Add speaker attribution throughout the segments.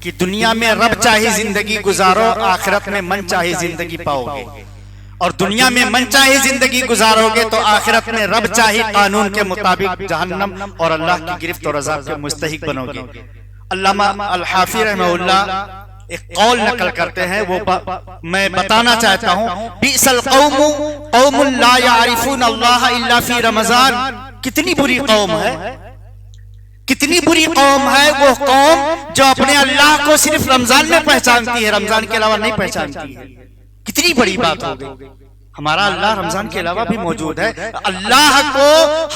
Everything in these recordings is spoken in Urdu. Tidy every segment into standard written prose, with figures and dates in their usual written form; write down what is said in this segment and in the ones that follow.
Speaker 1: کہ دنیا میں رب چاہی زندگی گزارو، آخرت میں من چاہی زندگی پاؤ گے، اور دنیا میں من چاہی زندگی گزارو گے تو آخرت میں رب چاہی قانون کے مطابق جہنم اور اللہ کی گرفت اور عذاب کے مستحق بنو گے۔ علامہ الحافظ رحمہ اللہ ایک قول نقل کرتے ہیں، وہ میں بتانا چاہتا ہوں، بئس القوم قوم لا يعرفون اللہ الا فی رمضان۔ کتنی بری قوم ہے، کتنی بری قوم ہے وہ قوم جو اپنے اللہ کو صرف رمضان میں پہچانتی ہے، رمضان کے علاوہ نہیں پہچانتی ہے۔ کتنی بڑی بات ہو گئی، ہمارا اللہ رمضان کے علاوہ بھی موجود ہے، اللہ کو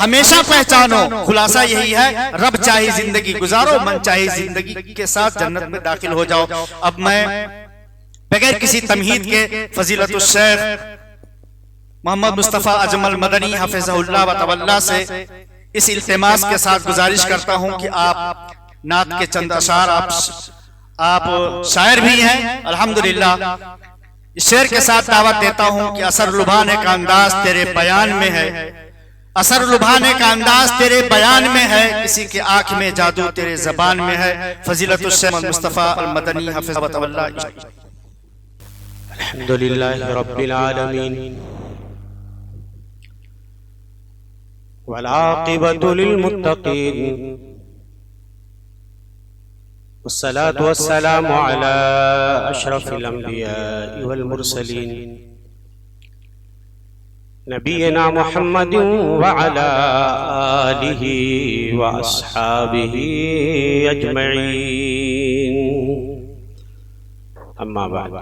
Speaker 1: ہمیشہ پہچانو۔ خلاصہ یہی ہے، رب چاہی زندگی گزارو، من چاہی زندگی کے ساتھ جنت میں داخل ہو جاؤ۔ اب میں بغیر کسی تمہید کے فضیلت الشیخ محمد مصطفیٰ اجمل مدنی حفظہ اللہ و تولا سے اس التماس کے ساتھ گزارش کرتا ہوں کہ آپ نعت کے چند اشعار، آپ شاعر بھی ہیں الحمدللہ، اس شعر کے ساتھ دعوت دیتا ہوں کہ اثر لبھانے کا انداز تیرے بیان میں ہے، اثر لبھانے کا انداز تیرے بیان میں ہے، کسی کے آنکھ میں جادو تیرے زبان میں ہے۔ فضیلت الشیخ مصطفیٰ المدنی حفظہ اللہ۔
Speaker 2: الحمدللہ رب العالمین والعاقبۃ للمتقین والصلاة والسلام على اشرف الانبیاء والمرسلین نبینا محمد وعلى آلہ واصحابہ اجمعین، اما بعد۔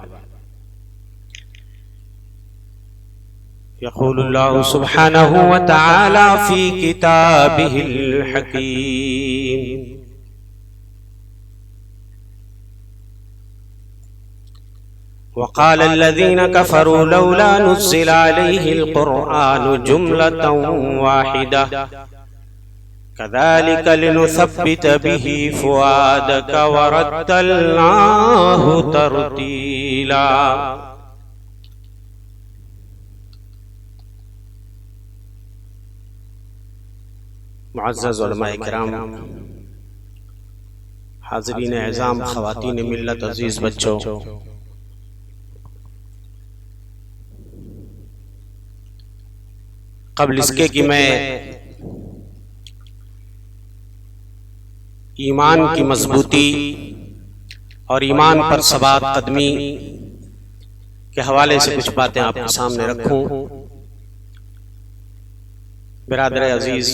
Speaker 2: يقول الله سبحانه وتعالى في كتابه الحكيم: وقال الذين كفروا لولا نزل عليه القرآن جملة واحدة كذلك لنثبت به فؤادك ورتلناه ترتيلا۔ معزز علماء کرام، حاضرین اعظام، خواتین ملت، عزیز بچوں، قبل اس کے کہ میں ایمان کی مضبوطی اور ایمان پر ثبات قدمی کے حوالے سے کچھ باتیں آپ کے سامنے رکھوں، برادر عزیز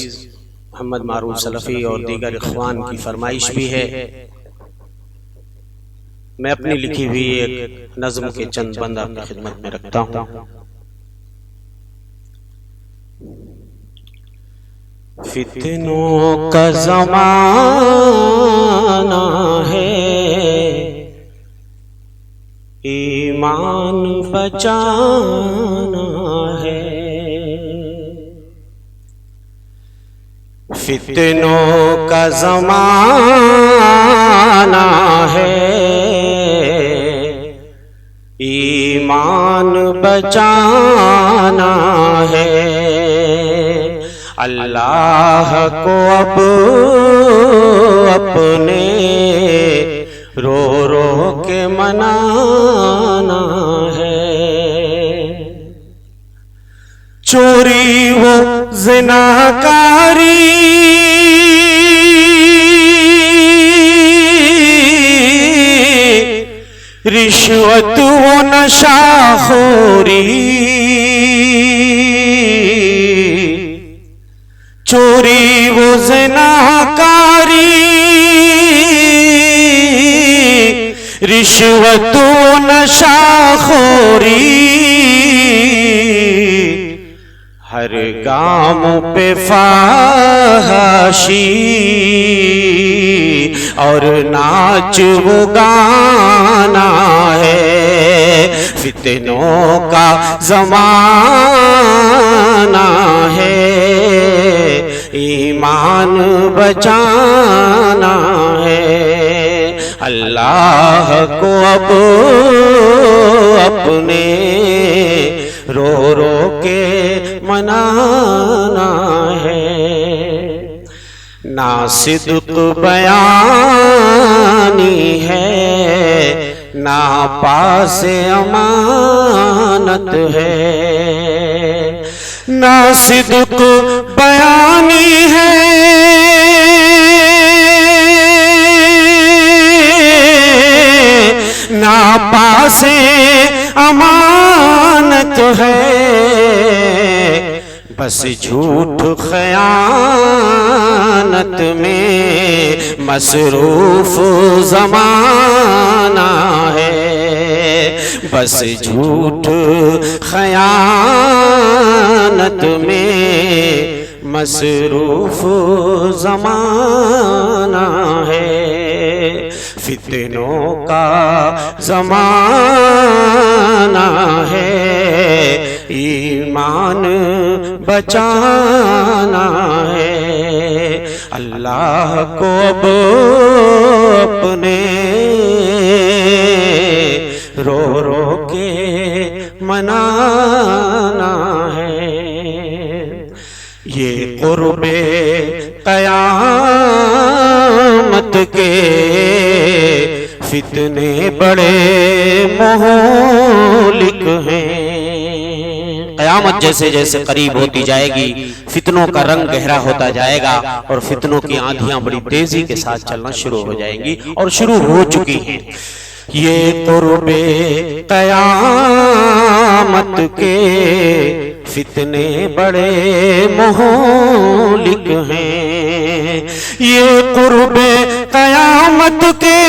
Speaker 2: محمد معروف سلفی اور دیگر اخوان کی فرمائش بھی ہے، میں اپنی لکھی ہوئی ایک نظم کے چند بند آپ کی خدمت میں رکھتا ہوں۔ فتنوں کا زمانہ ہے، ایمان بچانا ہے۔ فتنوں کا زمانہ ہے، ایمان بچانا ہے۔ اللہ کو اب اپنے رو رو کے منانا ہے۔ چوری و زناکاری رشوت و نشاخوری، چوری و زناکاری رشوت و نشاخوری، ہر گام پہ فحاشی اور ناچ و گانا ہے۔ فتنوں کا زمانہ ہے، ایمان بچانا ہے۔ اللہ کو اب اپنے رو رو کے منانا ہے۔ نہ صدق بیانی ہے نہ پاس امانت ہے، نہ صدق بیانی ہے نہ پاس امانت ہے، بس جھوٹ خیانت میں مصروف زمانہ ہے، بس جھوٹ خیانت میں مصروف زمانہ ہے، فتنوں کا زمانہ ہے، ایمان بچانا ہے، اللہ کو اب اپنے رو رو کے منانا ہے، یہ قرب قیامت کے فتنے بڑے مہلک ہیں، قیامت جیسے جیسے قریب ہوتی جائے گی فتنوں کا رنگ گہرا ہوتا جائے گا اور فتنوں کی آندھیاں بڑی تیزی کے ساتھ چلنا شروع ہو جائیں گی اور شروع ہو چکی ہیں۔ یہ قرب قیامت کے فتنے بڑے مہلک ہیں، یہ قرب قیامت کے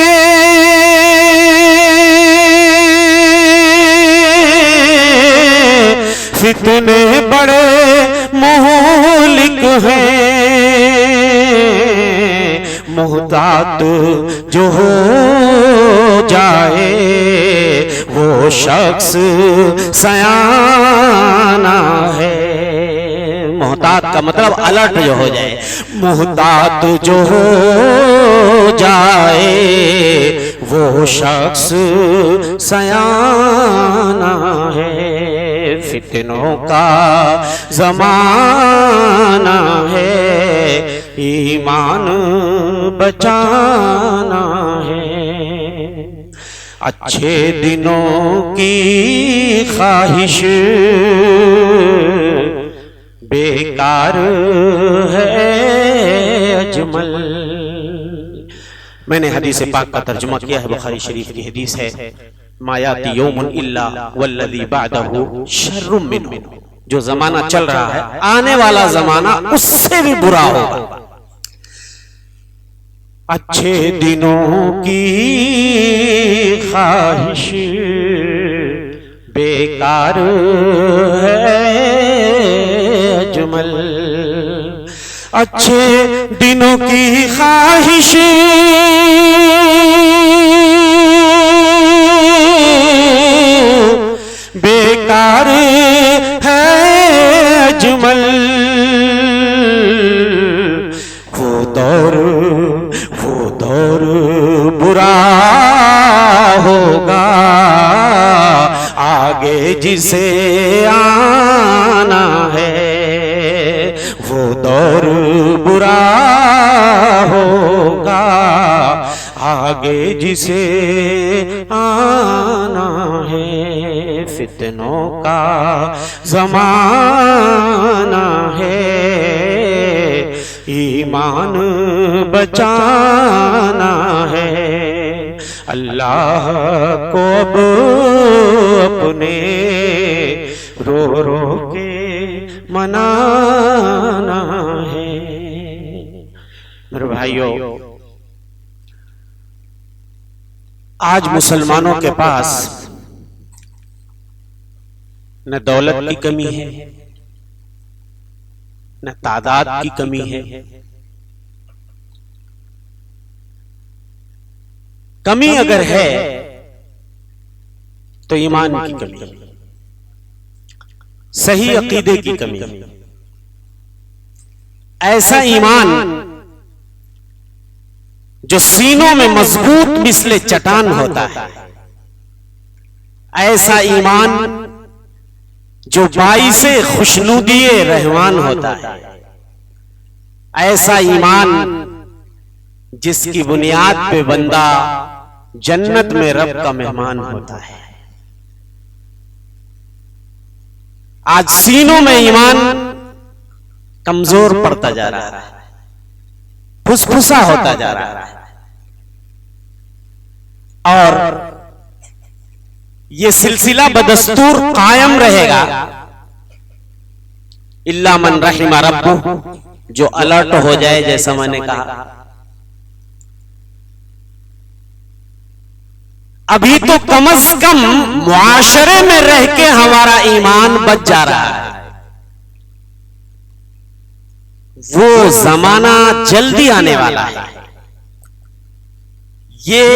Speaker 2: فتنے بڑے مہلک ہیں، محتاط جو ہو جائے وہ شخص سیانہ ہے، محتاط کا مطلب الرٹ جو ہو جائے، محتاط جو ہو جائے وہ شخص سیانہ ہے، فتنوں کا زمانہ ہے، ایمان بچانا ہے، اچھے دنوں کی خواہش بیکار ہے اجمل۔ میں نے حدیث پاک کا ترجمہ کیا ہے، بخاری شریف کی حدیث ہے، ما یاتی یوم الا والذی بعدہ شر منہ، جو زمانہ چل رہا ہے آنے والا زمانہ اس سے بھی برا ہوگا۔ اچھے دنوں کی خواہش بیکار ہے اجمل، اچھے دنوں کی خواہش بیکار ہے اجمل، وہ دور برا ہوگا آگے جسے آنا ہے، وہ دور برا ہوگا آگے جسے آنا ہے، فتنوں کا زمانہ ہے، ایمان بچانا ہے، اللہ کو اب اپنے رو رو کے منانا ہے۔ میرے بھائیوں، آج مسلمانوں کے پاس نہ دولت کی کمی ہے، نہ تعداد کی کمی ہے، کمی اگر ہے تو ایمان کی کمی، صحیح عقیدے کی کمی، ایسا ایمان جو سینوں میں مضبوط مثل چٹان ہوتا ہے، ایسا ایمان جو باعث خوشنودی رحمان ہوتا ہے، ایسا ایمان جس کی بنیاد پہ بندہ جنت میں رب کا مہمان ہوتا ہے. آج سینوں میں ایمان کمزور پڑتا جا رہا ہے, پھسپھسا ہوتا جا رہا ہے, اور یہ سلسلہ بدستور قائم رہے گا الا من رحم ربہ, جو الرٹ ہو جائے, جیسا میں نے کہا. ابھی تو کم از کم معاشرے میں رہ کے ہمارا ایمان بچ جا رہا ہے. وہ زمانہ جلدی آنے والا ہے. یہ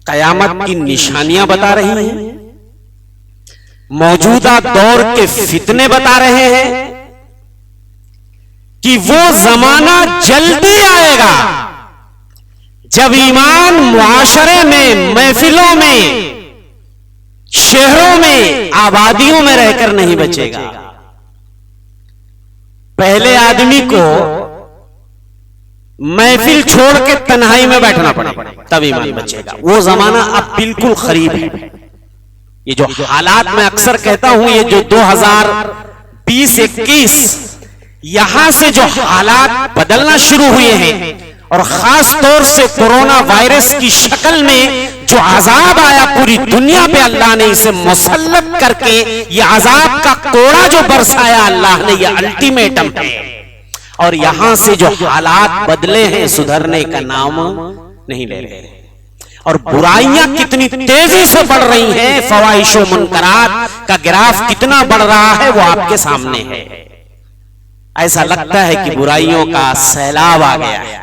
Speaker 2: قیامت کی نشانیاں بتا رہی ہیں, موجودہ دور کے فتنے بتا رہے ہیں کہ وہ زمانہ جلدی آئے گا جب ایمان معاشرے میں, محفلوں میں, شہروں میں, آبادیوں میں رہ کر نہیں بچے گا. پہلے آدمی کو محفل چھوڑ کے تنہائی میں بیٹھنا پڑے تب ایمان بچے گا. وہ زمانہ اب بالکل قریب ہے. یہ جو حالات میں اکثر کہتا ہوں, یہ جو 2020-21 یہاں سے جو حالات بدلنا شروع ہوئے ہیں, اور خاص طور سے کورونا وائرس کی شکل میں جو عذاب آیا پوری دنیا پہ, اللہ نے اسے مسلط کر کے یہ عذاب کا کوڑا جو برسایا اللہ نے, یہ الٹیمیٹم ہے. اور یہاں سے جو حالات بدلے ہیں سدھرنے کا نام نہیں لے رہے, اور برائیاں کتنی تیزی سے بڑھ رہی ہیں, فواحش و منکرات کا گراف کتنا بڑھ رہا ہے وہ آپ کے سامنے ہے. ایسا لگتا ہے کہ برائیوں کا سیلاب آ گیا ہے,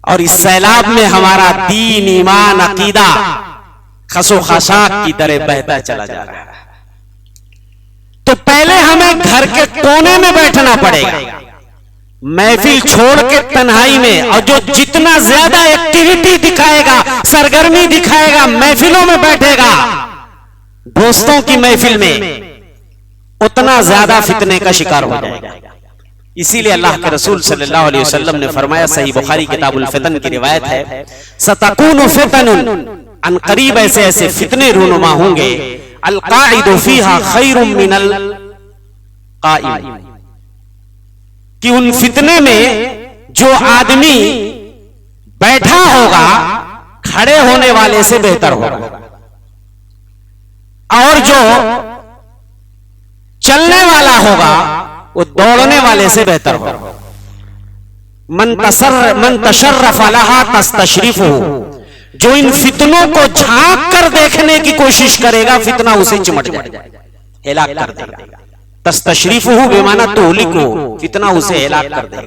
Speaker 2: اور اس سیلاب میں ہمارا دین, ایمان, عقیدہ خس و خاشاک کی طرح بہتا چلا جا رہا ہے. تو پہلے ہمیں گھر کے کونے میں بیٹھنا پڑے گا, محفل چھوڑ کے تنہائی میں, اور جو جتنا زیادہ ایکٹیویٹی دکھائے گا, سرگرمی دکھائے گا, محفلوں میں بیٹھے گا, دوستوں کی محفل میں, اتنا زیادہ فتنے کا شکار ہو جائے گا. اسی لیے اللہ کے رسول صلی اللہ علیہ وسلم نے فرمایا, صحیح بخاری کتاب الفتن کی روایت ہے, ستکون فتن, ان قریب ایسے ایسے فتنے رونما ہوں گے, القاعد فیہا خیر من القائم, کہ ان فتنے میں جو آدمی بیٹھا ہوگا کھڑے ہونے والے سے بہتر ہوگا, اور جو چلنے والا ہوگا وہ دوڑنے والے سے بہتر ہوگا. من تشرف لہا تستشرفہ, جو ان فتنوں کو جھانک کر دیکھنے کی کوشش کرے گا فتنہ اسے چمٹ جائے گا, ہلاک کر دے گا. تستشرفہ بمعنی تہلکہ, فتنہ اسے ہلاک کر دے گا.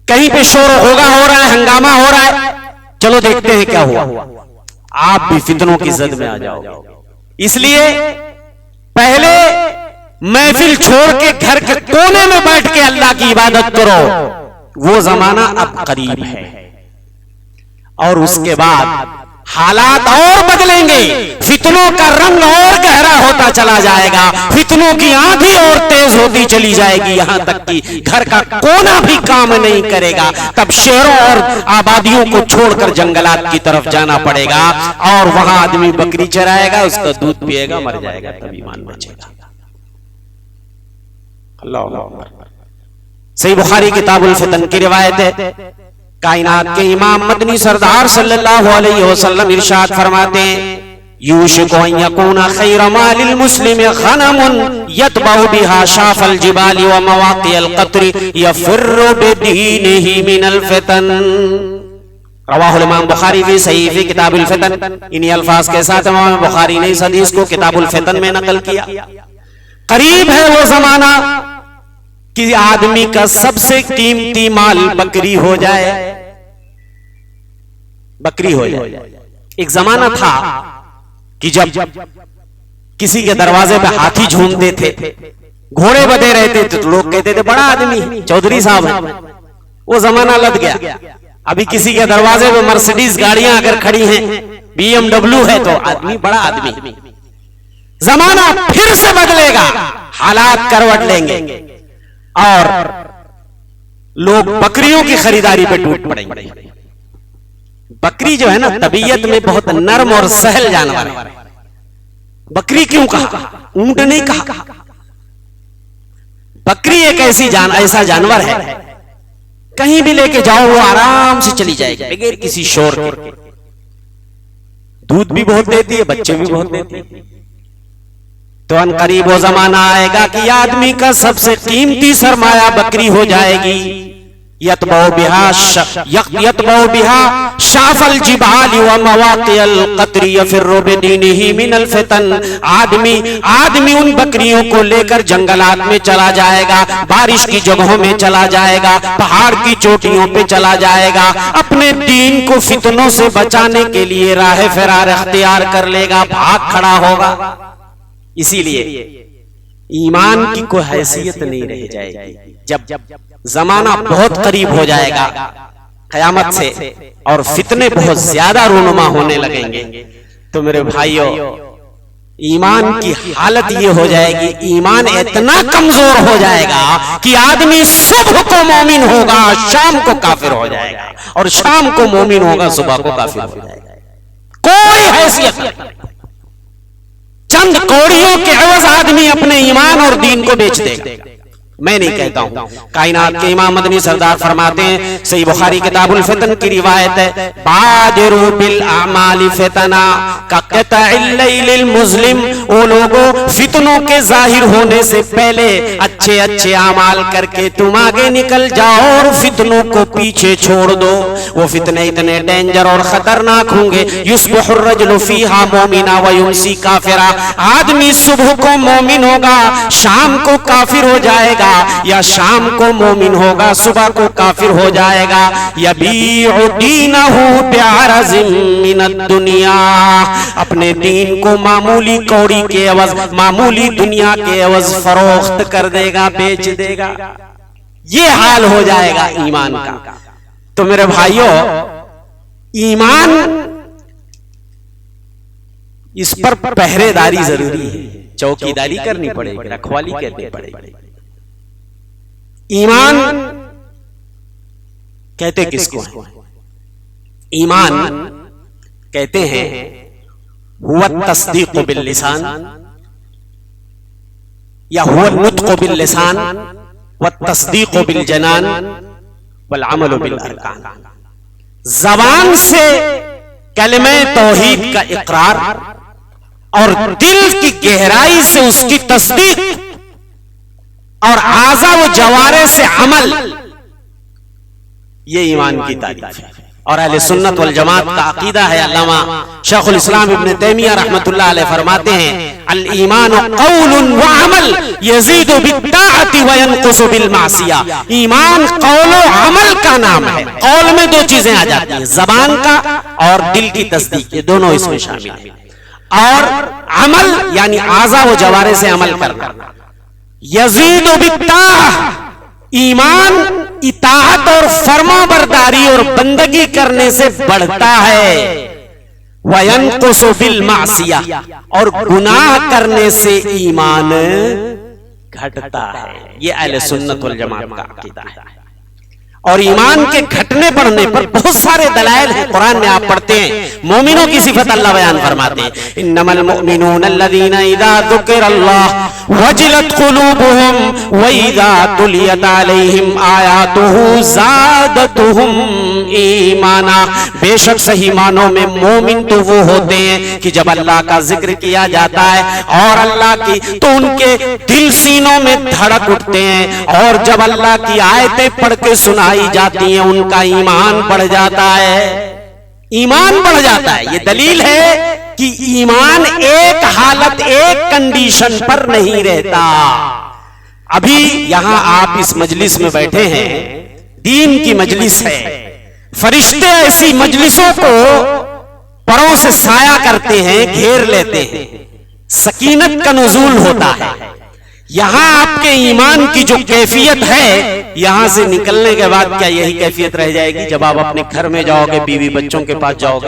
Speaker 2: کہیں پہ شور ہوگا ہو رہا ہے, ہنگامہ ہو رہا ہے, چلو دیکھتے ہیں کیا ہوا, آپ بھی فتنوں کی زد میں آ جاؤ گے. اس لیے پہلے محفل چھوڑ کے گھر کے کونے میں بیٹھ کے اللہ کی عبادت کرو, وہ زمانہ اب قریب ہے. اور اس کے بعد حالات اور بدلیں گے, فتنوں کا رنگ اور گہرا ہوتا چلا جائے گا, فتنوں کی آندھی اور تیز ہوتی چلی جائے گی, یہاں تک کہ گھر کا کونا بھی کام نہیں کرے گا. تب شہروں اور آبادیوں کو چھوڑ کر جنگلات کی طرف جانا پڑے گا, اور وہاں آدمی بکری چرائے گا, اس کا دودھ پیے گا, مر جائے گا, تب ایمان بچے گا. اللہ اکبر. صحیح بخاری کتاب الفتن کی روایت ہے, کائنات کے امام مدنی سردار صلی اللہ علیہ وسلم ارشاد فرماتے ہیں, یوشک ان یکون خیر مال المسلم غنم یتبع بها شاف الجبال ومواقع القطر یفر بدینہ من الفتن. رواہ الامام بخاری فی صحیح فی کتاب الفتن. انہی الفاظ کے ساتھ امام بخاری نے اس حدیث کو کتاب الفتن میں نقل کیا. قریب ہے وہ زمانہ کہ آدمی کا سب سے قیمتی مال بکری ہو جائے, بکری ہو جائے. ایک زمانہ تھا کہ جب کسی کے دروازے پہ ہاتھی جھومتے تھے, گھوڑے بدے رہتے تھے, تو لوگ کہتے تھے بڑا آدمی چودھری صاحب ہیں. وہ زمانہ لد گیا. ابھی کسی کے دروازے پہ مرسیڈیز گاڑیاں اگر کھڑی ہیں, بی ایم ڈبلیو ہے, تو آدمی بڑا آدمی. زمانہ پھر سے بدلے گا، حالات کروٹ لیں گے اور لوگ بکریوں کی خریداری پہ ٹوٹ پڑیں گے۔ بکری جو ہے نا طبیعت میں بہت نرم اور سہل جانور ہے۔ بکری کیوں کہا؟ اونٹ نہیں کہا۔ بکری ایک ایسا جانور ہے، کہیں بھی لے کے جاؤ وہ آرام سے چلی جائے گی بغیر کسی شور کے۔ دودھ بھی بہت دیتی ہے، بچے بھی بہت دیتی ہے۔ تو ان قریب وہ زمانہ آئے گا کہ آدمی کا سب سے قیمتی سرمایہ بکری ہو جائے گی۔ یتبع بها شاف الجبال ومواقع القطر يفر بدينه من الفتن۔ آدمی ان بکریوں کو لے کر جنگلات میں چلا جائے گا، بارش کی جگہوں میں چلا جائے گا، پہاڑ کی چوٹیوں پہ چلا جائے گا، اپنے دین کو فتنوں سے بچانے کے لیے راہ فرار اختیار کر لے گا، بھاگ کھڑا ہوگا۔ اسی لیے ایمان کی کوئی حیثیت نہیں رہ جائے گی۔ جب زمانہ بہت قریب ہو جائے گا قیامت سے اور فتنے بہت زیادہ رونما ہونے لگیں گے، تو میرے بھائیوں ایمان کی حالت یہ ہو جائے گی، ایمان اتنا کمزور ہو جائے گا کہ آدمی صبح کو مومن ہوگا، شام کو کافر ہو جائے گا، اور شام کو مومن ہوگا، صبح کو کافر ہو جائے گا۔ کوئی حیثیت نہیں۔ چند کوڑیوں کے عوض آدمی اپنے ایمان اور دین کو بیچ دے گا۔ میں نہیں کہتا ہوں، کائنات کے امام مدنی سردار فرماتے ہیں، صحیح بخاری کتاب الفتن کی روایت ہے، بادروا بالاعمال فتنا کقطع اللیل المظلم۔ وہ لوگوں فتنوں کے ظاہر ہونے سے پہلے اچھے اچھے اعمال کر کے تم آگے نکل جاؤ اور فتنوں کو پیچھے چھوڑ دو۔ وہ فتنے اتنے ڈینجر اور خطرناک ہوں گے، یصبح الرجل فیہا مومنا ویمسی کافرا۔ آدمی صبح کو مومن ہوگا، شام کو کافر ہو جائے گا، یا شام کو مومن ہوگا، صبح کو کافر ہو جائے گا۔ یبیع دینہ بعرض من الدنیا۔ اپنے دین کو معمولی کوڑی کے عوض، معمولی دنیا کے عوض فروخت کر دے گا، بیچ دے گا۔ یہ حال ہو جائے گا ایمان کا۔ تو میرے بھائیوں ایمان اس پر پہرے داری ضروری ہے، چوکی داری کرنی پڑے گی، رکھوالی کرنی پڑے گی۔ ایمان کہتے کس کو ہے؟ ایمان کہتے ہیں هو التصدیق باللسان یا هو النطق باللسان والتصدیق بالجنان والعمل بالارکان۔ زبان سے کلمہ توحید کا اقرار اور دل کی گہرائی سے اس کی تصدیق اور اعضاء و جوارح سے عمل، یہ ایمان کی تعریف ہے۔ اور اہل سنت والجماعت کا عقیدہ ہے، علامہ شیخ الاسلام ابن تیمیہ رحمۃ اللہ علیہ فرماتے ہیں الایمان قول وعمل یزید بالطاعۃ وینقص بالمعصیہ۔ ایمان قول و عمل کا نام ہے۔ قول میں دو چیزیں آ جاتی ہیں، زبان کا اور دل کی تصدیق، یہ دونوں اس میں شامل ہیں، اور عمل یعنی اعضاء و جوارح سے عمل کرنا۔ یزید بالطاعۃ، ایمان اطاعت اور فرما برداری اور بندگی کرنے سے بڑھتا ہے، وَيَنْقُصُ بِالْمَعْصِيَةِ، اور گناہ کرنے سے ایمان گھٹتا ہے۔ یہ اہل سنت والجماعت کا عقیدہ ہے۔ اور ایمان کے گھٹنے بڑھنے پر بہت سارے دلائل ہیں، قرآن میں آپ پڑھتے ہیں، مومنوں کی صفت اللہ بیان فرماتے ہیں، انما المؤمنون الذین اذا ذکر اللہ وجلت قلوبهم واذا تلیت علیہم آیاتہ زادتهم ایمانا۔ بے شک صحیح معنوں میں مومن تو وہ ہوتے ہیں کہ جب اللہ کا ذکر کیا جاتا ہے اور اللہ کی، تو ان کے دل سینوں میں دھڑک اٹھتے ہیں، اور جب اللہ کی آیتیں پڑھ کے سنائی جاتی ہیں ان کا ایمان بڑھ جاتا ہے، ایمان بڑھ جاتا ہے۔ یہ دلیل ہے کہ ایمان ایک حالت، ایک کنڈیشن پر نہیں رہتا۔ ابھی یہاں آپ اس مجلس میں بیٹھے ہیں، دین کی مجلس ہے، فرشتے ایسی مجلسوں کو پروں سے سایہ کرتے ہیں، گھیر لیتے ہیں، سکینت کا نزول ہوتا ہے۔ یہاں آپ کے ایمان کی جو کیفیت ہے، یہاں سے نکلنے کے بعد کیا یہی کیفیت رہ جائے گی جب آپ اپنے گھر میں جاؤ گے، بیوی بچوں کے پاس جاؤ گے؟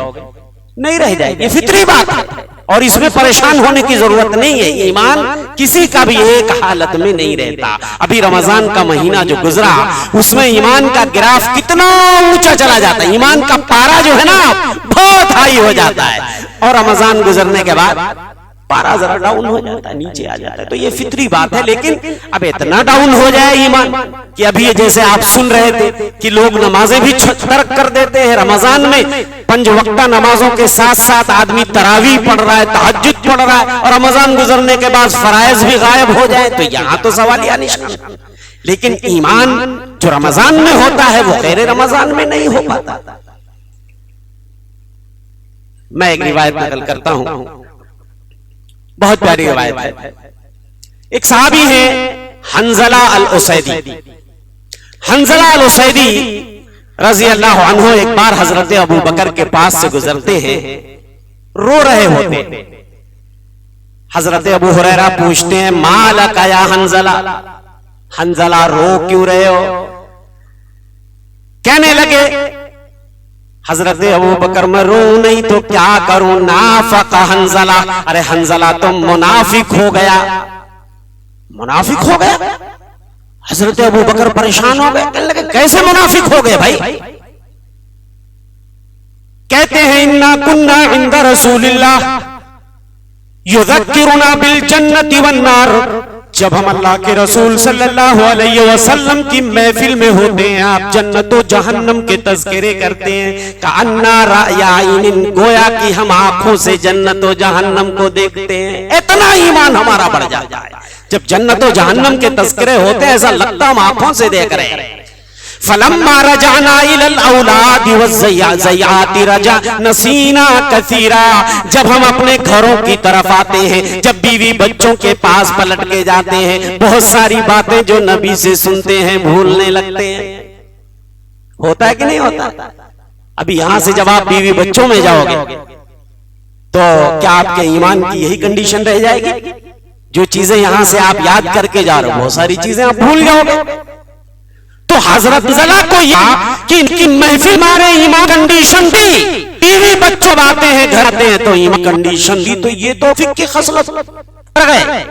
Speaker 2: نہیں رہ جائے گی، یہ فطری بات ہے۔ اور اس میں پریشان ہونے کی ضرورت نہیں ہے. ایمان کسی کا بھی ایک حالت میں نہیں رہتا. ابھی رمضان کا مہینہ جو گزرا اس میں ایمان کا گراف کتنا اونچا چلا جاتا ہے, ایمان کا پارا جو ہے نا بہت ہائی ہو جاتا ہے, اور رمضان گزرنے کے بعد پارا ذرا ڈاؤن ہو جاتا ہے, نیچے آ جاتا ہے. تو یہ فطری بات ہے. لیکن اب اتنا ڈاؤن ہو جائے ایمان کہ ابھی جیسے آپ سن رہے تھے کہ لوگ نمازیں بھی ترک کر دیتے ہیں رمضان میں, 5 وقتہ نمازوں کے ساتھ ساتھ آدمی تراویح پڑھ رہا ہے, تہجد پڑھ رہا ہے, اور رمضان گزرنے کے بعد فرائض بھی غائب ہو جائے, تو یہاں تو سوالیہ نشان. لیکن ایمان جو رمضان میں ہوتا ہے وہ غیر رمضان میں نہیں ہو پاتا. میں ایک روایت نقل کرتا ہوں, بہت پیاری روایت ہے. ایک صحابی ہیں حنظلہ الاسیدی. حنظلہ الاسیدی رضی اللہ عنہ ایک بار حضرت ابو بکر کے پاس سے گزرتے ہیں, رو رہے ہوتے. حضرت ابو ہریرہ پوچھتے ہیں ما لک یا حنظلہ, حنظلہ رو کیوں رہے ہو؟ کہنے لگے حضرت ابو بکر میں رو نہیں تو کیا کروں, نافق حنظلہ, ارے حنظلہ تم منافق ہو گیا. منافق ہو گیا؟ حضرت ابو بکر پریشان ہو گئے, کہنے لگے کیسے منافق ہو گئے بھائی؟ کہتے ہیں انا کنا عند رسول اللہ یذکرنا بالجنت والنار, جب ہم اللہ کے رسول صلی اللہ علیہ وسلم کی محفل میں ہوتے ہیں آپ جنت و جہنم کے تذکرے کرتے ہیں. کأننا رأی عین, گویا کہ ہم آنکھوں سے جنت و جہنم کو دیکھتے ہیں. اتنا ایمان ہمارا بڑھ جاتا ہے جب جنت و جہنم کے تذکرے ہوتے ہیں, ایسا لگتا ہم آنکھوں سے دیکھ رہے ہیں. فلما رجعنا الى الاولاد والزیات رجع نسینا کثیرا, جب ہم اپنے گھروں کی طرف آتے ہیں, جب بیوی بچوں کے پاس پلٹ کے جاتے ہیں, بہت ساری باتیں جو نبی سے سنتے ہیں بھولنے لگتے ہیں. ہوتا ہے کہ نہیں ہوتا؟ ابھی یہاں سے جب آپ بیوی بچوں میں جاؤ گے تو کیا آپ کے ایمان کی یہی کنڈیشن رہ جائے گی؟ جو چیزیں یہاں سے آپ یاد کر کے جا رہے ہو بہت ساری چیزیں آپ بھول جاؤ گے. تو حضرت حنظلہ کو یہ کہ ان کی محفل مارے ایمان کنڈیشن دی, بیوی بچوں آتے ہیں گھر آتے ہیں تو ایمان کنڈیشن دی, تو یہ تو فقہ کی خصلت ہے.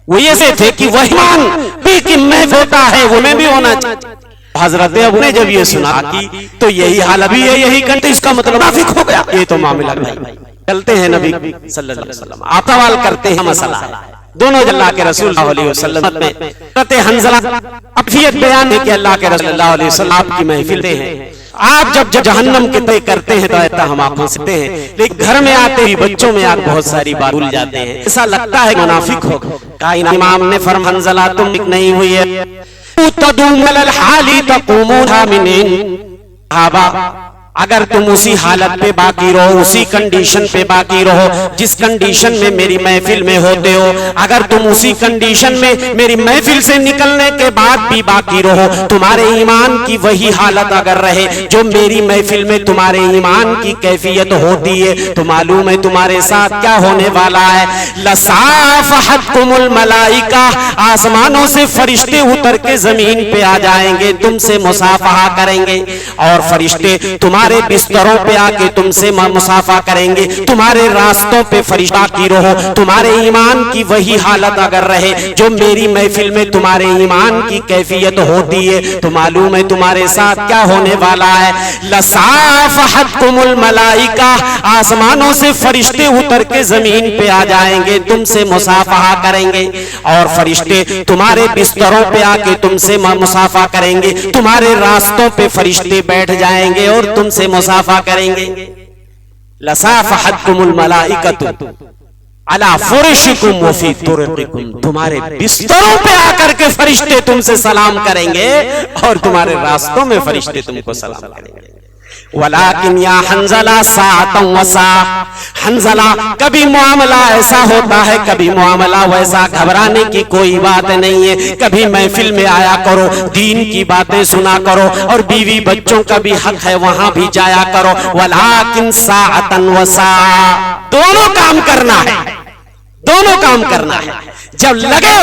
Speaker 2: وہ یہ سے تھے کہ وہ ایمان بھی کہ محفل ہوتا ہے وہ میں بھی ہونا چاہیے. حضرت ابو نے جب یہ سنا کی تو یہی حال ابھی ہے, یہی کنڈیشن, اس کا مطلب منافق ہو گیا. یہ تو معاملہ بھائی چلتے ہیں نبی صلی اللہ علیہ وسلم آپ سوال کرتے ہیں مسئلہ دونوں اللہ کے رسول صلی اللہ علیہ وسلم میں حضرت حنظلہ افیت بیان ہے کہ اللہ کے رسول اللہ علیہ وسلم آپ کی محفل دے ہیں, آپ جب جہنم کے طے کرتے ہیں تو ایسا ہم آپ سنتے ہیں, لیکن گھر میں آتے ہی بچوں میں آپ بہت ساری بات بھول جاتے ہیں, ایسا لگتا ہے منافق ہو. کائنات امام نے فرمایا حنظلہ تم نہیں ہوئی ہے, تدوم علی الحال تقومون من صحابہ, اگر تم اسی حالت پہ باقی رہو, اسی کنڈیشن پہ باقی رہو جس کنڈیشن میں میری محفل میں ہوتے ہو, اگر تم اسی کنڈیشن میں میری محفل سے نکلنے کے بعد بھی باقی رہو, تمہارے ایمان کی وہی حالت اگر رہے جو میری محفل میں تمہارے ایمان کی کیفیت ہوتی ہے, تو معلوم ہے تمہارے ساتھ کیا ہونے والا ہے. لصافحتکم الملائکہ, آسمانوں سے فرشتے اتر کے زمین پہ آ جائیں گے, تم سے مصافحہ کریں گے, اور فرشتے تمہارے بستروں پہ آ کے تم سے مصافحہ کریں گے, تمہارے راستوں پہ فرشتہ کی رہو, تمہارے ایمان کی وہی حالت اگر رہے جو میری محفل میں تمہارے ایمان کی کیفیت ہوتی ہے, تو معلوم ہے تمہارے ساتھ کیا ہونے والا ہے. لصافحتکم الملائکہ, آسمانوں سے فرشتے اتر کے زمین پہ آ جائیں گے, تم سے مصافحہ کریں گے, اور فرشتے تمہارے بستروں پہ آ کے تم سے مصافحہ کریں گے, تمہارے راستوں پہ فرشتے بیٹھ جائیں گے اور تم سے مصافحہ کریں گے. لصافحتکم الملائکۃ علی فرشکم وفی طرقکم, تمہارے بستروں پہ آ کر کے فرشتے تم سے سلام کریں گے اور تمہارے راستوں میں فرشتے تم کو سلام کریں گے. ولیکن یا حنظلہ ساعتا وساعہ, حنظلہ کبھی معاملہ ایسا ہوتا ہے کبھی معاملہ ویسا, گھبرانے کی کوئی بات نہیں ہے. کبھی محفل میں آیا کرو, دین کی باتیں سنا کرو, اور بیوی بچوں کا بھی حق ہے وہاں بھی جایا کرو. ولیکن ساعتا وساعہ, دونوں کام کرنا ہے, دونوں کام کرنا ہے. جب لگے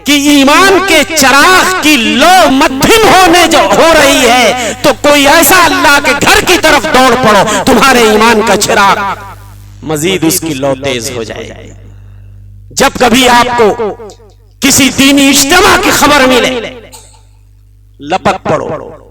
Speaker 2: کہ ایمان کے چراغ کی لو مدھم ہونے جو ہو رہی ہے تو کوئی ایسا اللہ کے گھر کی طرف دوڑ پڑو, تمہارے ایمان کا چراغ مزید اس کی لو تیز ہو جائے. جب کبھی آپ کو کسی دینی اجتماع کی خبر ملے لپک پڑو.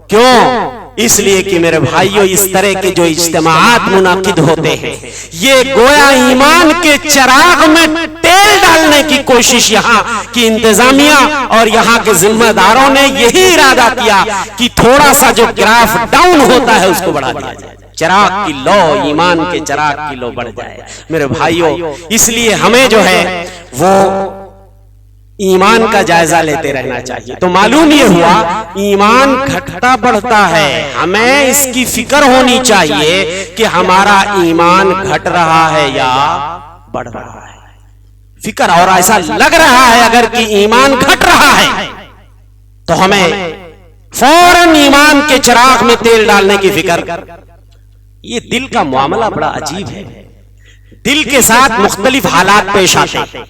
Speaker 2: کیوں؟ اس لیے کہ میرے بھائیوں اس طرح کے جو اجتماعات منعقد ہوتے ہیں یہ گویا ایمان کے چراغ میں تیل ڈالنے کی کوشش یہاں کی انتظامیہ اور یہاں کے ذمہ داروں نے یہی ارادہ کیا کہ تھوڑا سا جو گراف ڈاؤن ہوتا ہے اس کو بڑھا دیا جائے, چراغ کی لو, ایمان کے چراغ کی لو بڑھ جائے. میرے بھائیوں اس لیے ہمیں جو ہے وہ ایمان کا جائزہ لیتے رہنا چاہیے. تو معلوم یہ ہوا ایمان گھٹتا بڑھتا ہے, ہمیں اس کی فکر ہونی چاہیے کہ ہمارا ایمان گھٹ رہا ہے یا بڑھ رہا ہے. فکر, اور ایسا لگ رہا ہے اگر کہ ایمان گھٹ رہا ہے تو ہمیں فوراً ایمان کے چراغ میں تیل ڈالنے کی فکر. یہ دل کا معاملہ بڑا عجیب ہے, دل کے ساتھ مختلف حالات پیش آتے ہیں.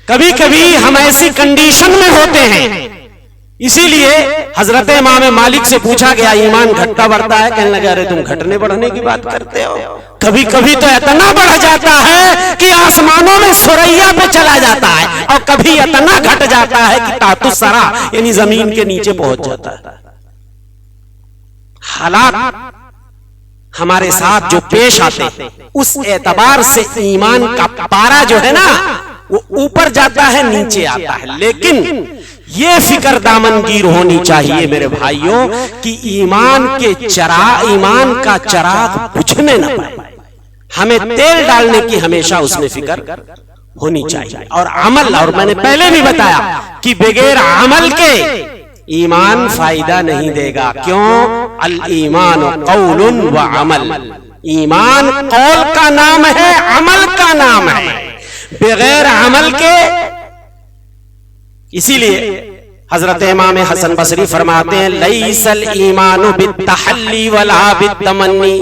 Speaker 2: کبھی کبھی ہم ایسی کنڈیشن میں ہوتے ہیں, اسی لیے حضرت امام مالک سے پوچھا گیا ایمان گھٹتا بڑھتا ہے, کہنے لگا ارے تم گھٹنے بڑھنے کی بات کرتے ہو, کبھی کبھی تو اتنا بڑھ جاتا ہے کہ آسمانوں میں سریا پہ چلا جاتا ہے, اور کبھی اتنا گھٹ جاتا ہے کہ تحت الثری یعنی زمین کے نیچے پہنچ جاتا ہے. حالات ہمارے ساتھ جو پیش آتے ہیں اس اعتبار سے ایمان کا پارا جو ہے نا وہ اوپر جاتا ہے نیچے آتا ہے. لیکن یہ فکر دامنگیر ہونی چاہیے میرے بھائیوں کہ ایمان کا چراغ بجھنے نہ پائے. ہمیں تیل ڈالنے کی ہمیشہ اس میں فکر ہونی چاہیے. اور عمل, اور میں نے پہلے بھی بتایا کہ بغیر عمل کے ایمان فائدہ نہیں دے گا. کیوں؟ الایمان قول و عمل, ایمان قول کا نام ہے, عمل کا نام ہے. بغیر عمل کے, اسی لیے حضرت امام حسن بصری فرماتے ہیں لیس الایمان بالتحلی ولا بالتمنی,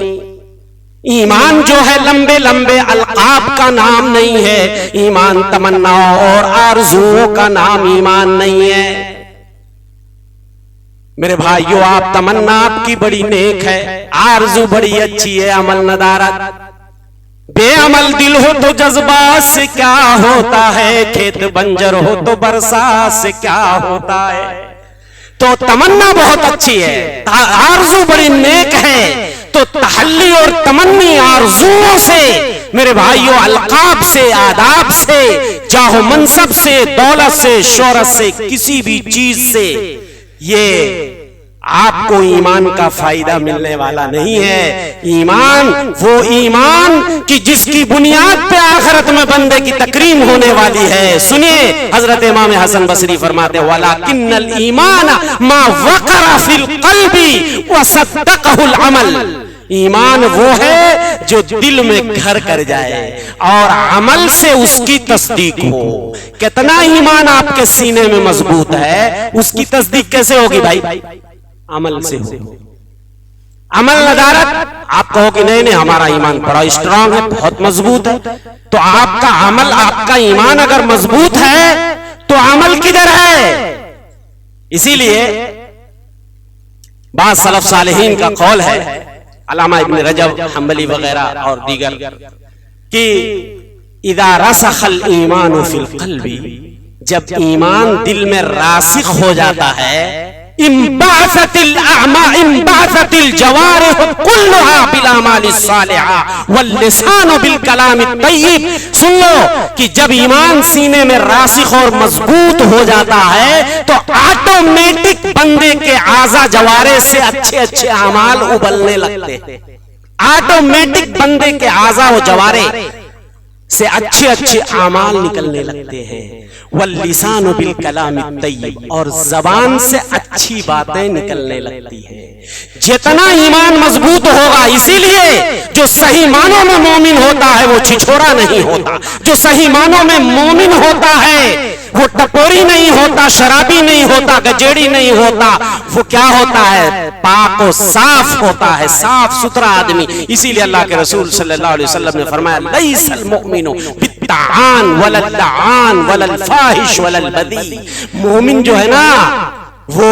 Speaker 2: ایمان جو ہے لمبے لمبے القاب کا نام نہیں ہے, ایمان تمنا اور آرزوؤں کا نام ایمان نہیں ہے. میرے بھائیو آپ تمنا آپ کی بڑی نیک ہے, آرزو بڑی اچھی ہے, عمل ندارت. بے عمل دل ہو تو جذبات سے کیا ہوتا ہے, کھیت بنجر ہو تو برسات سے کیا ہوتا ہے. تو تمنا بہت اچھی ہے, آرزو بڑی نیک ہے, تو تحلی اور تمنی آرزوؤں سے میرے بھائیوں القاب سے, آداب سے, جاہ و منصب سے, دولت سے, شہرت سے, کسی بھی چیز سے یہ آپ کو ایمان کا فائدہ ملنے والا نہیں ہے. ایمان وہ ایمان کہ جس کی بنیاد پہ آخرت میں بندے کی تکریم ہونے والی ہے. سنیے حضرت امام حسن بصری فرماتے وَلَكِنَّ الْإِيمَانَ مَا وَقَرَ فِي الْقَلْبِ وَصَدَّقَهُ الْعَمَلِ, ایمان وہ ہے جو دل میں گھر کر جائے اور عمل سے اس کی تصدیق ہو. کتنا ایمان آپ کے سینے میں مضبوط ہے, اس کی تصدیق کیسے ہوگی بھائی؟ عمل سے ہو. عمل ندارت, آپ کہو کہ نہیں ہمارا ایمان بڑا اسٹرانگ ہے, بہت مضبوط ہے, تو آپ کا عمل, آپ کا ایمان اگر مضبوط ہے تو عمل کدھر ہے؟ اسی لیے بعض سلف صالحین کا قول ہے, علامہ ابن رجب حنبلی وغیرہ اور دیگر, کہ اذا رسخ الایمان فی القلب, جب ایمان دل میں راسخ ہو جاتا ہے, انبعثت الاعمال, انبعثت الجوارح كلها بالاعمال الصالحه واللسان بالكلام الطيب. سن لو کہ جب ایمان سینے میں راسخ اور مضبوط ہو جاتا ہے تو آٹومیٹک بندے کے اعضاء جوارح سے اچھے اچھے اعمال ابلنے لگتے ہیں. آٹومیٹک بندے کے اعضاء و جوارح سے اچھے اچھے اعمال نکلنے لگتے ہیں. واللسان بالکلام الطیب, اور زبان سے اچھی باتیں نکلنے لگتی ہیں. جتنا ایمان مضبوط ہوگا, اسی لیے جو صحیح معنوں میں مومن ہوتا ہے وہ چھچھورا نہیں ہوتا, جو صحیح معنوں میں مومن ہوتا ہے وہ ٹپوری نہیں ہوتا, شرابی نہیں ہوتا, گجیڑی نہیں ہوتا, وہ کیا ہوتا ہے؟ پاک و صاف ہوتا ہے, صاف ستھرا آدمی. اسی لیے اللہ کے رسول صلی اللہ علیہ وسلم نے فرمایا لیس المؤمن بالطعان ولا اللعان ولا الفاحش ولا البذیء, مومن جو ہے نا وہ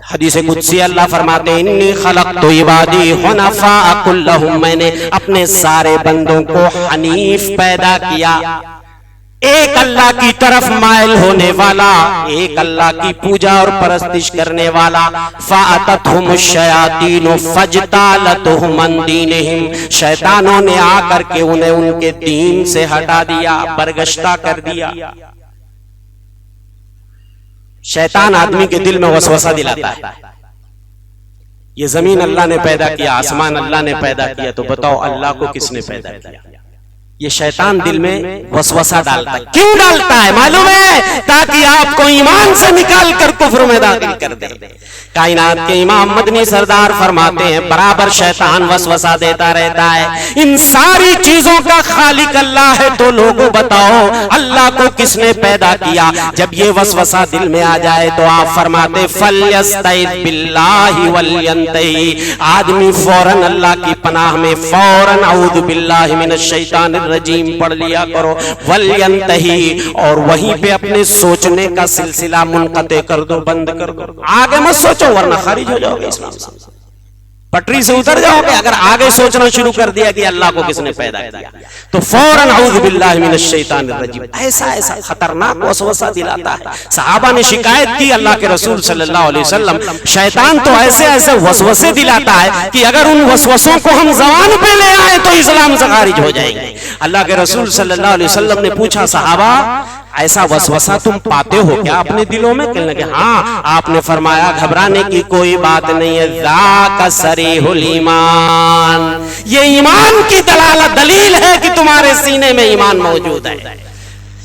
Speaker 2: حدیث قدسی اللہ فرماتے ہیں انی خلقت عبادی حنفاء کلہم، میں نے اپنے سارے بندوں کو حنیف پیدا کیا، ایک اللہ کی طرف مائل ہونے والا، ایک اللہ کی پوجا اور پرستش کرنے والا۔ فَأَتَتْهُمُ الشَّيَاطِينُ فَاجْتَالَتْهُمْ عَنْ دِينِهِمْ، شیطانوں نے آ کر کے انہیں ان کے دین سے ہٹا دیا، برگشتہ کر دیا۔ شیطان آدمی کے دل میں وسوسہ دلاتا ہے، یہ زمین اللہ نے پیدا کیا، آسمان اللہ نے پیدا کیا، تو بتاؤ اللہ کو کس نے پیدا کیا؟ یہ شیطان دل میں وسوسہ ڈالتا ہے۔ کیوں ڈالتا ہے معلوم ہے؟ تاکہ آپ کو ایمان سے نکال کر کفر میں داخل کر دے۔ کائنات کے امام مدنی سردار فرماتے ہیں برابر شیطان وسوسہ دیتا رہتا ہے، ان ساری چیزوں کا خالق اللہ ہے، تو لوگوں بتاؤ اللہ کو کس نے پیدا کیا؟ جب یہ وسوسہ دل میں آ جائے تو آپ فرماتے فَلْيَسْتَعِذْ بِاللَّهِ وَلْيَنْتَهِ، آدمی فوراً اللہ کی پناہ میں فوراً اعوذ باللہ من الشیطان الرجیم پڑھ لیا کرو، وَلْيَنْتَهِ، اور وہیں پہ اپنے سوچنے کا سلسلہ منقطع کر دو، بند کر دو، آگے مت سوچو ورنہ خارج ہو جاؤ گے اسلام سے، پٹری سے اتر جاؤ گے۔ اگر آگے سوچنا شروع کر دیا کہ اللہ کو کس نے پیدا کیا تو فوراً اعوذ باللہ من الشیطان الرجیم، ایسا خطرناک وسوسہ دلاتا ہے۔ صحابہ نے شکایت کی اللہ کے رسول صلی اللہ علیہ وسلم، شیطان تو ایسے وسوسے دلاتا ہے کہ اگر ان وسوسوں کو ہم زبان پہ لے آئے تو اسلام سے خارج ہو جائیں گے۔ اللہ کے رسول صلی اللہ علیہ وسلم نے پوچھا صحابہ ایسا وسوسہ تم پاتے ہو کیا اپنے دلوں میں؟ کہنے لگے ہاں۔ آپ نے فرمایا گھبرانے کی کوئی بات نہیں ہے، ذاک صریح الایمان، یہ ایمان کی دلیل ہے کہ تمہارے سینے میں ایمان موجود ہے۔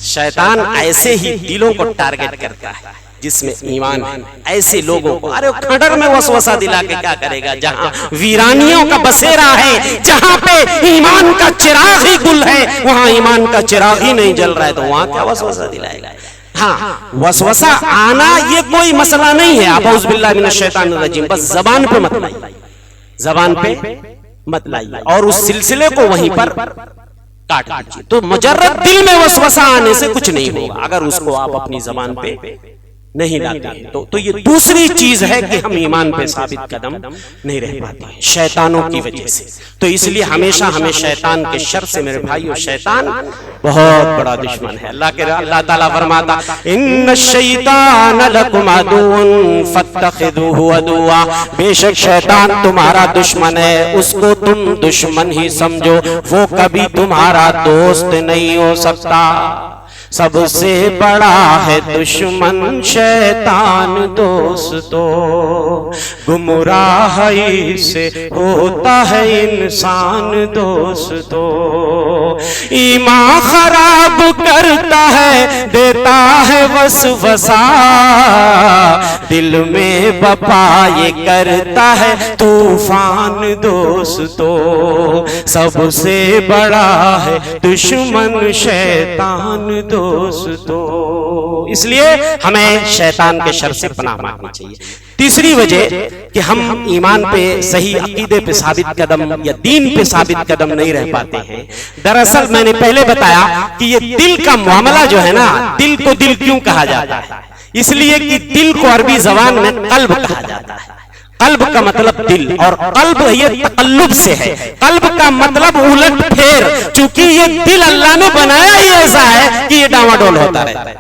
Speaker 2: شیطان ایسے ہی دلوں کو ٹارگٹ کرتا ہے جس میں ایمان ہے، ایسے لوگوں کو ارے کھڈر میں وسوسہ دلا کے کیا کرے گا؟ جہاں ویرانیوں کا بسیرا ہے، جہاں پہ ایمان کا چراغ ہی گل ہے، وہاں ایمان کا چراغ ہی نہیں جل رہا ہے، تو وہاں کیا وسوسہ دلائے گا؟ ہاں وسوسہ آنا یہ کوئی مسئلہ نہیں ہے، آپ اعوذ باللہ من الشیطان الرجیم بس زبان پہ مت لائیے، زبان پہ مت لائیے، اور اس سلسلے کو وہیں پر کاٹ دیجیے۔ تو مجرد دل میں وسوسہ آنے سے کچھ نہیں ہوگا اگر اس کو آپ اپنی زبان پہ نہیں لاتے ہیں تو یہ دوسری چیز ہے کہ ہم ایمان پہ ثابت قدم نہیں رہ پاتے ہیں شیطانوں کی وجہ سے۔ تو اس لیے ہمیشہ ہمیں شیطان کے شر سے، میرے بھائیو، شیطان بہت بڑا دشمن ہے۔ اللہ تعالیٰ فرماتا ان الشیطان لکم عدو فاتخذوہ عدوا، بے شک شیطان تمہارا دشمن ہے، اس کو تم دشمن ہی سمجھو، وہ کبھی تمہارا دوست نہیں ہو سکتا۔ سب سے بڑا ہے دشمن شیطان دوستو، گمراہی سے ہوتا ہے انسان دوستو، ایمان خراب کرتا ہے، دیتا ہے وسوسہ، دل میں بپا یہ کرتا ہے طوفان دوستو، سب سے بڑا ہے دشمن شیطان دوستو۔ اس لیے ہمیں شیطان کے شر سے پناہ مانگنی چاہیے۔ تیسری وجہ کہ ہم ایمان پہ، صحیح عقیدے پہ ثابت قدم یا دین پہ ثابت قدم نہیں رہ پاتے ہیں، دراصل میں نے پہلے بتایا کہ یہ دل کا معاملہ جو ہے نا، دل کو دل کیوں کہا جاتا ہے؟ اس لیے کہ دل کو عربی زبان میں قلب کہا جاتا ہے۔ قلب کا مطلب دل، اور قلب یہ تقلب سے ہے، قلب کا مطلب الٹ پھیر، چونکہ یہ دل اللہ نے بنایا ہی ایسا ہے کہ یہ ڈاواڈول ہوتا رہتا ہے۔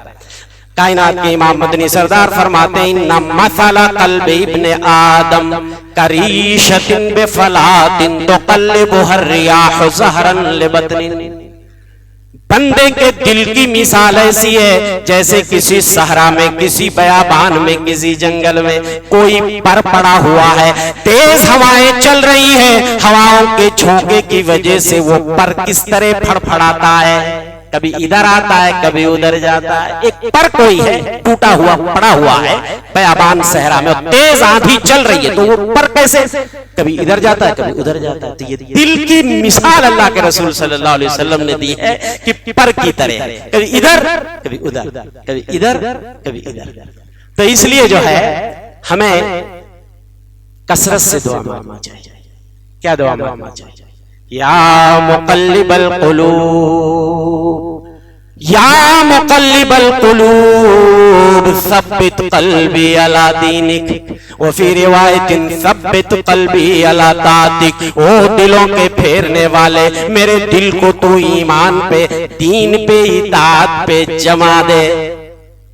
Speaker 2: کائنات کے امام مدنی سردار فرماتے ہیں ان مثل قلب ابن آدم کریشۃ بفلاۃ تقلبها الرياح زہرا لبطن، بندے کے دل کی مثال ایسی ہے جیسے کسی صحرا میں، کسی بیابان میں، کسی جنگل میں کوئی پر پڑا ہوا ہے، تیز ہوائیں چل رہی ہیں، ہواؤں کے جھونکے کی وجہ سے وہ پر کس طرح پھڑ پھڑاتا ہے، کبھی ادھر آتا ہے کبھی ادھر جاتا ہے۔ ایک پر کوئی ہے ٹوٹا ہوا پڑا ہوا ہے بیابان صحرا میں، تیز آندھی چل رہی ہے، تو وہ پر کیسے کبھی ادھر جاتا ہے کبھی ادھر جاتا ہے۔ تو یہ دل کی مثال اللہ کے رسول صلی اللہ علیہ وسلم نے دی ہے کہ پر کی طرح، کبھی ادھر کبھی ادھر، کبھی ادھر کبھی ادھر۔ تو اس لیے جو ہے ہمیں کثرت سے دعا مانگنا چاہیے۔ کیا دعا مانگنا چاہیے؟ یا مقلب القلوب، یا مقلب القلوب القلوب ثبت قلبی علی دینک وفی روایت ثبت قلبی علی طاعتک، او دلوں کے پھیرنے والے میرے دل کو تو ایمان پہ، دین پہ، اطاعت پہ جما دے۔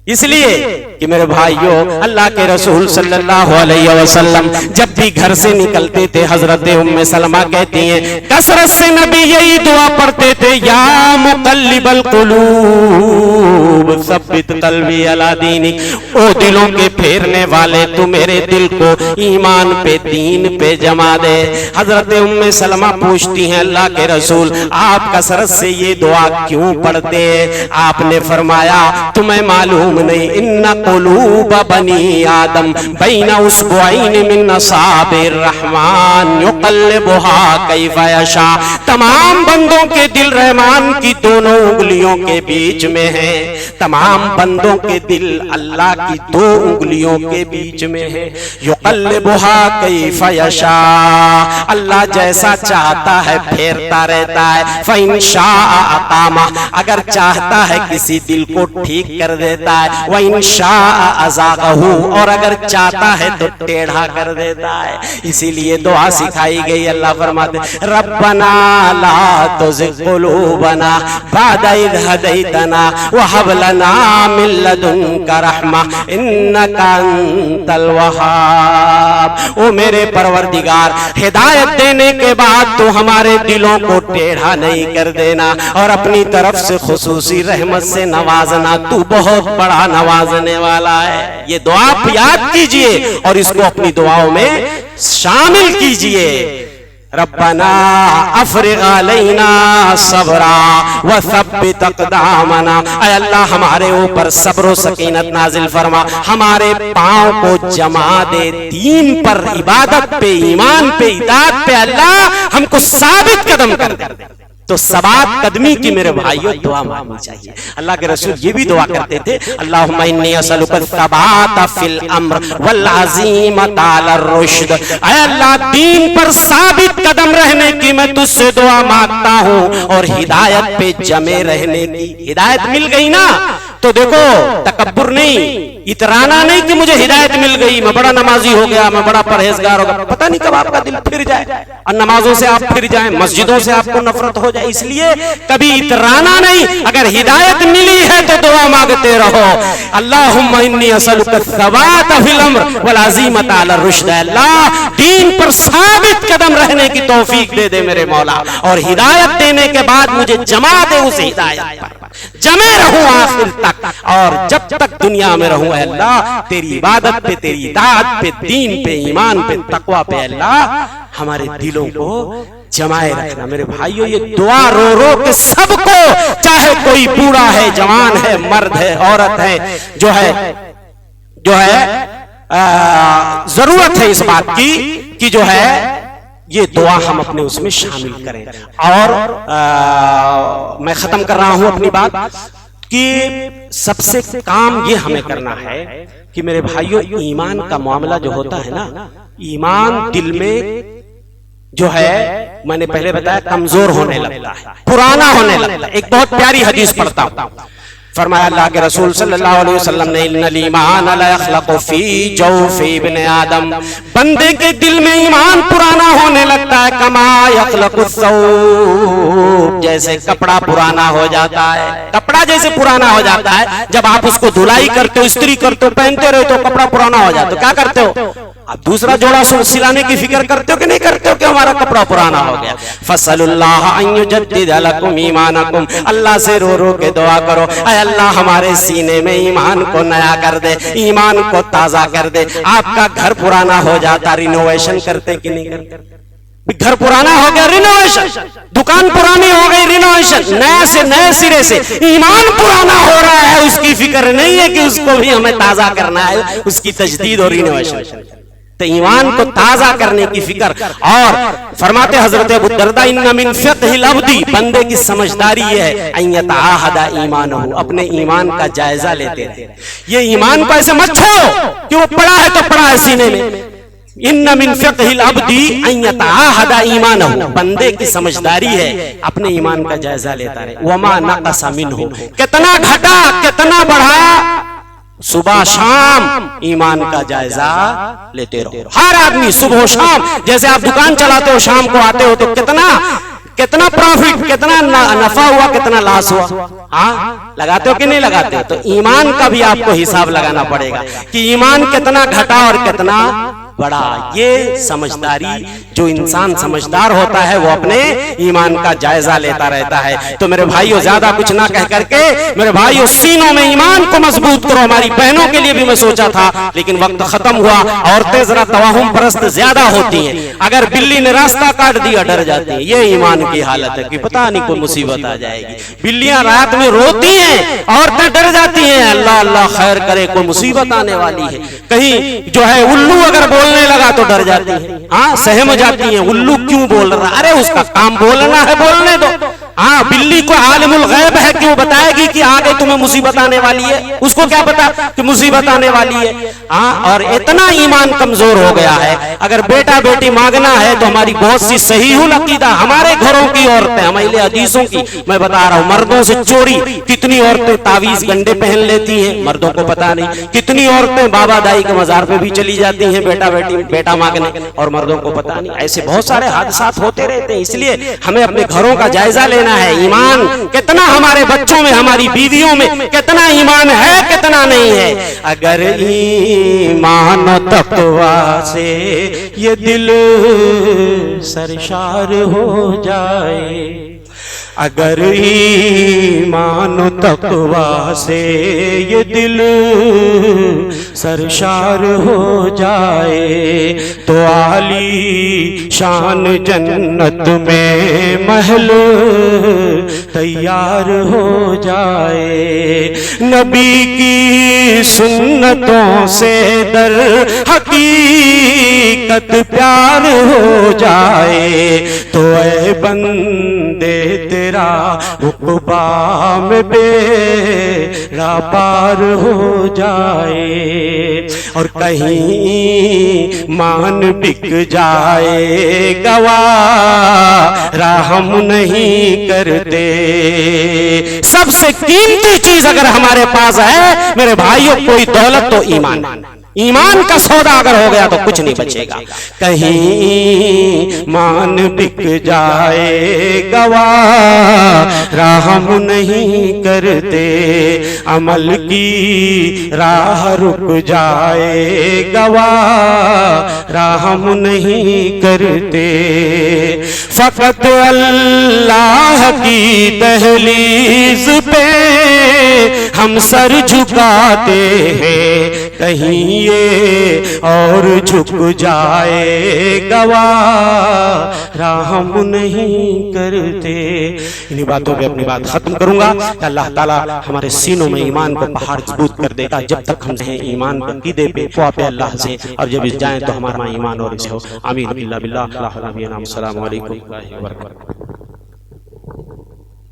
Speaker 2: اس لیے کہ میرے بھائیوں، اللہ کے رسول صلی اللہ علیہ وسلم جب بھی گھر سے نکلتے تھے، حضرت ام سلمہ کہتی ہیں کثرت سے نبی یہی دعا پڑھتے تھے، یا مقلب القلوب ثبت قلبی علی دینک، او دلوں کے پھیرنے والے تو میرے دل کو ایمان پہ، دین پہ جما دے۔ حضرت ام سلمہ پوچھتی ہیں اللہ کے رسول آپ کثرت سے یہ دعا کیوں پڑھتے ہیں؟ آپ نے فرمایا تمہیں معلوم نہیں، ان قلوب بنی آدم بین اصبعین من اصابع الرحمن یقلبها کیف یشاء، تمام بندوں کے دل رحمان کی دونوں انگلیوں کے بیچ میں ہیں، تمام بندوں کے دل اللہ کی دو انگلیوں کے بیچ میں ہے، یقلبها کیف یشاء، اللہ جیسا چاہتا ہے پھیرتا رہتا ہے، فإن شاء اقامہ، اگر چاہتا ہے کسی دل کو ٹھیک کر دیتا ہے، وَإِن شَاءَ أَزَاغَهُ، اور اگر چاہتا ہے تو ٹیڑھا کر دیتا ہے۔ اسی لیے دعا سکھائی گئی، اللہ فرماتے ربنا لا تزغ قلوبنا بعد اذ هديتنا وهب لنا من لدنك رحمة انك انت الوهاب، او میرے پروردگار ہدایت دینے کے بعد تو ہمارے دلوں کو ٹیڑھا نہیں کر دینا، اور اپنی طرف سے خصوصی رحمت سے نوازنا، تو بہت بڑا نوازنے والا ہے۔ یہ دعا آپ یاد کیجئے اور اس کو اپنی دعاؤں میں شامل کیجئے۔ ربنا افرغ علینا صبرا وثبت اقدامنا، اے اللہ ہمارے اوپر صبر و سکینت نازل فرما، ہمارے پاؤں کو جما دے دین پر، عبادت پہ، ایمان پہ، اطاعت پہ، اللہ ہم کو ثابت قدم کر دے۔ تو ثبات قدمی کی میرے بھائیوں دعا مانگنی چاہیے۔ اللہ کے رسول یہ بھی دعا کرتے تھے اللہم انی اسألک الثبات فی الامر والعزیمۃ علی الرشد، اے اللہ دین پر ثابت قدم رہنے کی میں تجھ سے دعا مانگتا ہوں، اور ہدایت پہ جمے رہنے کی۔ ہدایت مل گئی نا تو دیکھو تکبر نہیں، اترانا نہیں کہ مجھے ہدایت مل گئی، میں بڑا نمازی ہو گیا، میں بڑا پرہیزگار ہو گیا، پتہ نہیں کب آپ کا دل پھر جائے اور نمازوں سے آپ پھر جائیں، مسجدوں سے آپ کو نفرت ہو جائے۔ اس لیے کبھی اترانا نہیں، اگر ہدایت ملی ہے تو دعا مانگتے رہو۔ اللہم انی اسألک الثبات فی الامر والعزیمۃ علی الرشد، اللہ دین پر ثابت قدم رہنے کی توفیق دے دے میرے مولا، اور ہدایت دینے کے بعد مجھے جما دے اس ہدایت پر، جمے رہوں آخر تک، اور جب تک دنیا میں رہوں اے اللہ تیری عبادت پہ، تیری اطاعت پہ، دین پہ، ایمان پہ، تقوی پہ، اللہ ہمارے دلوں کو جمائے رکھنا۔ میرے بھائیوں یہ دعا رو رو کے سب کو، چاہے کوئی بوڑھا ہے، جوان ہے، مرد ہے، عورت ہے، جو ہے ضرورت ہے اس بات کی کہ جو ہے یہ دعا ہم اپنے اس میں شامل کریں۔ اور میں ختم کر رہا ہوں اپنی بات کہ سب سے کام یہ ہمیں کرنا ہے کہ میرے بھائیوں ایمان کا معاملہ جو ہوتا ہے نا، ایمان دل میں جو ہے میں نے پہلے بتایا کمزور ہونے لگتا ہے، پرانا ہونے لگتا ہے۔ ایک بہت پیاری حدیث پڑھتا ہوں، فرمایا اللہ کے رسول صلی اللہ علیہ وسلم نے ان الایمان لا یخلق فی جوف ابن آدم، بندے کے دل میں ایمان پرانا ہونے لگتا ہے کما یخلق الثوب، جیسے کپڑا پرانا ہو جاتا ہے، کپڑا جیسے پرانا ہو جاتا ہے، جب آپ اس کو دھلائی کرتے ہو، استری کرتے ہو، پہنتے رہتے ہو، کپڑا پرانا ہو جاتا ہے، کیا کرتے ہو؟ اب دوسرا جوڑا سلانے کی فکر کرتے ہو کہ نہیں کرتے ہو کہ ہمارا کپڑا پرانا ہو گیا؟ فَصَلُ اللَّهَ أَن يُجَدِّدَ لَكُمْ إِيمَانَكُمْ، اللہ سے رو رو کے دعا کرو اے اللہ ہمارے سینے میں ایمان کو نیا کر دے، ایمان کو تازہ کر دے۔ آپ کا گھر پرانا ہو جاتا، رینوویشن کرتے کہ نہیں کرتے؟ گھر پرانا ہو گیا، رینوویشن، دکان پرانی ہو گئی، رینوویشن، نیا سے نئے سرے سے۔ ایمان پرانا ہو رہا ہے، اس کی فکر نہیں ہے کہ اس کو بھی ہمیں تازہ کرنا ہے، اس کی تجدید اور رینوویشن، تو ایمان کو تازہ کرنے کی فکر۔ اور فرماتے حضرت ابو الدرداء ان من فقہ العبد، بندے کی سمجھداری یہ ہے ان یتعاہد ایمانہ، اپنے ایمان کا جائزہ لیتے رہے۔ یہ ایمان کو ایسے مت چھوڑو کہ وہ پڑا ہے تو پڑا ہے سینے میں۔ ان من فقہ العبد ان یتعاہد ایمانہ، بندے کی سمجھداری ہے اپنے ایمان کا جائزہ لیتا رہے۔ وما نقص منہ، کتنا گھٹا کتنا بڑھا صبح شام ایمان کا جائزہ لیتے رہو. ہر آدمی صبح و شام، جیسے آپ دکان چلاتے ہو شام کو آتے ہو تو کتنا پروفٹ، کتنا نفع ہوا، کتنا لاس ہوا، ہاں لگاتے ہو کہ نہیں لگاتے؟ تو ایمان کا بھی آپ کو حساب لگانا پڑے گا کہ ایمان کتنا گھٹا اور کتنا بڑا. یہ سمجھداری، جو انسان سمجھدار ہوتا ہے وہ اپنے ایمان کا جائزہ لیتا رہتا ہے. تو میرے بھائیو زیادہ کچھ نہ کہہ کر کے میرے بھائیو سینوں میں ایمان کو مضبوط کرو. ہماری بہنوں کے لیے بھی میں سوچا تھا لیکن وقت ختم ہوا. عورتیں ذرا توہم پرست زیادہ ہوتی ہیں. اگر بلی نے راستہ کاٹ دیا ڈر جاتی ہیں. یہ ایمان کی حالت ہے کہ پتہ نہیں کوئی مصیبت آ جائے گی. بلیاں رات میں روتی ہیں، عورتیں ڈر جاتی ہیں اللہ اللہ خیر کرے کوئی مصیبت آنے والی ہے. کہیں جو ہے الو اگر بولنے لگا تو ڈر جاتی ہیں، ہاں سہم جاتی ہیں. الو کیوں بول رہا؟ ارے اس کا کام بولنا ہے، بولنے دو. ہاں بلی کو عالم الغیب ہے کہ وہ بتائے گی کہ آگے تمہیں مصیبت آنے والی ہے. اس کو کیا پتا کہ مصیبت آنے والی ہے؟ ہاں اور اتنا ایمان کمزور ہو گیا ہے. اگر بیٹا بیٹی مانگنا ہے تو ہماری بہت سی صحیح العقیدہ ہمارے گھروں کی عورتیں، ہمارے حدیثوں کی میں بتا رہا ہوں، مردوں سے چوری. کتنی عورتیں تعویذ گنڈے پہن لیتی ہیں، مردوں کو پتا نہیں. کتنی عورتیں بابا دائی کے مزار پہ بھی چلی جاتی ہیں بیٹا مانگنے اور مردوں کو پتا نہیں. ایسے بہت سارے حادثات ہوتے رہتے ہیں. اس لیے ہمیں اپنے گھروں کا جائزہ لینا ہے. ایمان کتنا ہمارے بچوں میں، ہماری بیویوں میں کتنا ایمان ہے، کتنا نہیں ہے. اگر ایمان و تقوی سے یہ دل سرشار ہو جائے، اگر ایمان و تقوی سے یہ دل سرشار ہو جائے تو عالی شان جنت میں محل تیار ہو جائے. نبی کی سنتوں سے در حقیقت پیار ہو جائے تو اے بندے تیرا عقبا میں بیڑا پار ہو جائے. اور کہیں مان بک جائے گوارا ہم نہیں کرتے. سب سے قیمتی چیز اگر ہمارے پاس ہے میرے بھائیوں کوئی دولت تو ایمان. ایمان کا سودا اگر ہو گیا تو کچھ نہیں بچے گا. کہیں مان بک جائے گوارا ہم نہیں کرتے، عمل کی راہ رک جائے گوارا ہم نہیں کرتے. فقط اللہ کی دہلیز پہ ہم سر جھکاتے ہیں، کہیں یہ اور جھک جائے گوارا ہم نہیں کرتے. انہی باتوں پہ اپنی بات ختم کروں گا کہ اللہ تعالیٰ ہمارے سینوں میں ایمان کو پہاڑ مضبوط کر دے گا. جب تک ہم ہیں ایمان پر عقیدے پہ پہ اللہ سے، اور جب اس جائیں تو ہمارا ایمان اور اس ہو. آمین. باللہ السلام علیکم ورحمۃ اللہ وبرکاتہ.